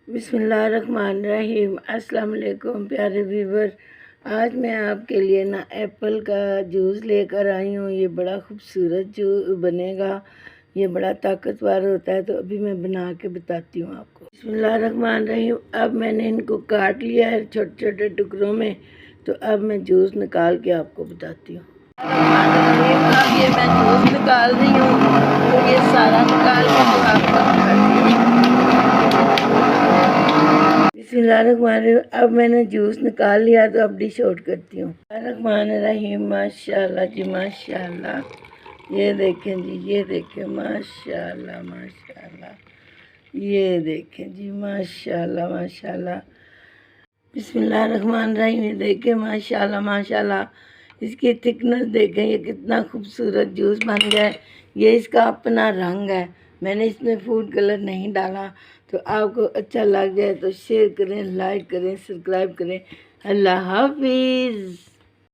बिस्मिल्लाहिर्रहमानिर्रहीम। अस्सलाम वालेकुम प्यारे व्यूवर। आज मैं आपके लिए ना एप्पल का जूस लेकर आई हूँ। ये बड़ा खूबसूरत जूस बनेगा, ये बड़ा ताकतवर होता है। तो अभी मैं बना के बताती हूँ आपको। बिस्मिल्लाहिर्रहमानिर्रहीम। अब मैंने इनको काट लिया है छोटे छोटे टुकड़ों में। तो अब मैं जूस निकाल के आपको बताती हूँ। अब ये मैं जूस निकाल रही हूँ, तो ये सारा निकाल के तो आपको दिखाती हूँ। बिस्मिल्लाहिर्रहमानिर्रहीम। अब मैंने जूस निकाल लिया, तो अब डिश आउट करती हूँ। बिस्मिल्लाहिर्रहमानिर्रहीम। माशाल्लाह जी माशाल्लाह। ये देखें जी, ये देखें माशाल्लाह माशाल्लाह। ये देखें जी माशाल्लाह माशाल्लाह। बिस्मिल्लाहिर्रहमानिर्रहीम। ये देखें माशाल्लाह माशाल्लाह। इसकी थिकनेस देखें, ये कितना खूबसूरत जूस बन गया है। ये इसका अपना रंग है, मैंने इसमें फूड कलर नहीं डाला। तो आपको अच्छा लग जाए तो शेयर करें, लाइक करें, सब्सक्राइब करें। अल्लाह हाफिज़।